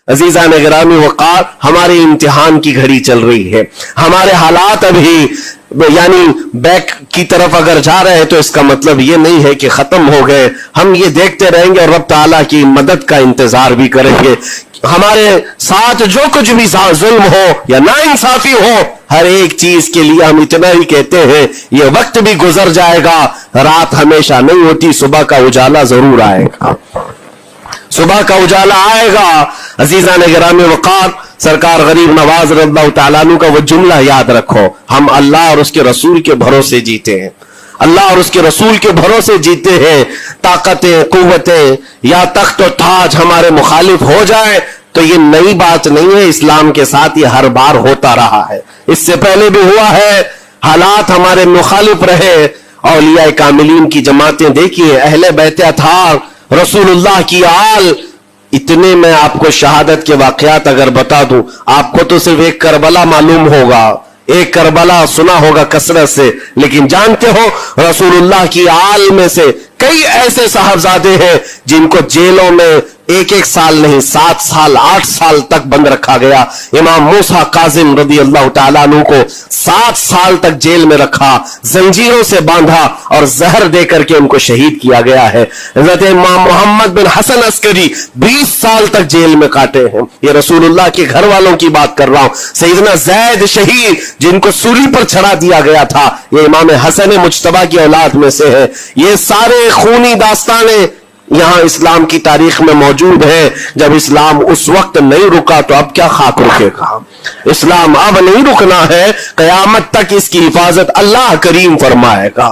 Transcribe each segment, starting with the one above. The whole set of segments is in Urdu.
عزیزان گرامی وقار، ہمارے امتحان کی گھڑی چل رہی ہے، ہمارے حالات ابھی یعنی بیک کی طرف اگر جا رہے ہیں تو اس کا مطلب یہ نہیں ہے کہ ختم ہو گئے. ہم یہ دیکھتے رہیں گے اور رب تعالیٰ کی مدد کا انتظار بھی کریں گے. ہمارے ساتھ جو کچھ بھی ظلم ہو یا ناانصافی ہو، ہر ایک چیز کے لیے ہم اتنا ہی کہتے ہیں یہ وقت بھی گزر جائے گا، رات ہمیشہ نہیں ہوتی، صبح کا اجالا ضرور آئے گا، صبح کا اجالا آئے گا. عزیزان گرامی وقار، سرکار غریب نواز رضی اللہ تعالیٰ عنہ کا وہ جملہ یاد رکھو، ہم اللہ اور اس کے رسول کے بھروسے جیتے ہیں، اللہ اور اس کے رسول کے بھروسے جیتے ہیں. طاقتیں، قوتیں یا تخت و تاج ہمارے مخالف ہو جائے تو یہ نئی بات نہیں ہے، اسلام کے ساتھ یہ ہر بار ہوتا رہا ہے، اس سے پہلے بھی ہوا ہے. حالات ہمارے مخالف رہے، اولیاء کاملین کی جماعتیں دیکھیے، اہل بیت اطہار، رسول اللہ کی آل. اتنے میں آپ کو شہادت کے واقعات اگر بتا دوں، آپ کو تو صرف ایک کربلا معلوم ہوگا، ایک کربلا سنا ہوگا کثرت سے، لیکن جانتے ہو رسول اللہ کی آل میں سے کئی ایسے صاحبزادے ہیں جن کو جیلوں میں ایک سال نہیں 7 سال 8 سال تک بند رکھا گیا. امام موسیٰ کاظم رضی اللہ تعالیٰ عنہ کو 7 سال تک جیل میں رکھا، زنجیروں سے باندھا اور زہر دے کر کے ان کو شہید کیا گیا ہے. حضرت امام محمد بن حسن عسکری 20 سال تک جیل میں کاٹے ہیں. یہ رسول اللہ کے گھر والوں کی بات کر رہا ہوں. سیدنا زید شہید جن کو سولی پر چڑھا دیا گیا تھا، یہ امام حسن مجتبی کی اولاد میں سے ہے. یہ سارے خونی داستانیں یہاں اسلام کی تاریخ میں موجود ہے. جب اسلام اس وقت نہیں رکا تو اب کیا خاک رکے گا؟ اسلام اب نہیں رکنا ہے، قیامت تک اس کی حفاظت اللہ کریم فرمائے گا،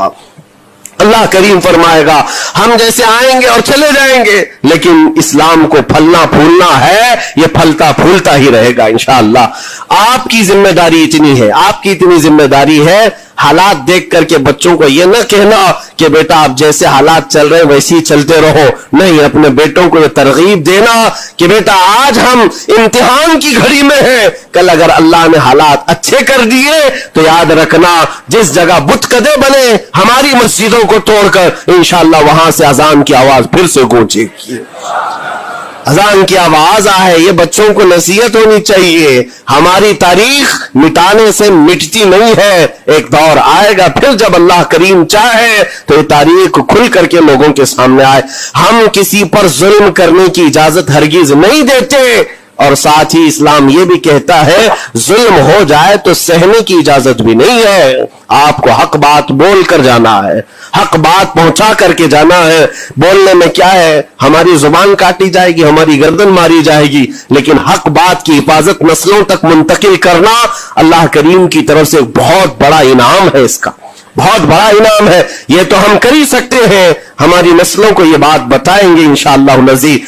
اللہ کریم فرمائے گا. ہم جیسے آئیں گے اور چلے جائیں گے، لیکن اسلام کو پھلنا پھولنا ہے، یہ پھلتا پھولتا ہی رہے گا انشاءاللہ. آپ کی ذمہ داری اتنی ہے، آپ کی اتنی ذمہ داری ہے، حالات دیکھ کر کے بچوں کو یہ نہ کہنا کہ بیٹا آپ جیسے حالات چل رہے ویسے ہی چلتے رہو. نہیں، اپنے بیٹوں کو یہ ترغیب دینا کہ بیٹا آج ہم امتحان کی گھڑی میں ہیں، کل اگر اللہ نے حالات اچھے کر دیے تو یاد رکھنا جس جگہ بت کدے بنے ہماری مسجدوں کو توڑ کر انشاءاللہ وہاں سے اذان کی آواز پھر سے گونجے گی، اذان کی آواز آئے. یہ بچوں کو نصیحت ہونی چاہیے. ہماری تاریخ مٹانے سے مٹتی نہیں ہے، ایک دور آئے گا پھر جب اللہ کریم چاہے تو یہ تاریخ کھل کر کے لوگوں کے سامنے آئے. ہم کسی پر ظلم کرنے کی اجازت ہرگز نہیں دیتے، اور ساتھ ہی اسلام یہ بھی کہتا ہے ظلم ہو جائے تو سہنے کی اجازت بھی نہیں ہے. آپ کو حق بات بول کر جانا ہے، حق بات پہنچا کر کے جانا ہے. بولنے میں کیا ہے، ہماری زبان کاٹی جائے گی، ہماری گردن ماری جائے گی، لیکن حق بات کی حفاظت نسلوں تک منتقل کرنا اللہ کریم کی طرف سے بہت بڑا انعام ہے، اس کا بہت بڑا انعام ہے. یہ تو ہم کر ہی سکتے ہیں، ہماری نسلوں کو یہ بات بتائیں گے انشاءاللہ العزیز.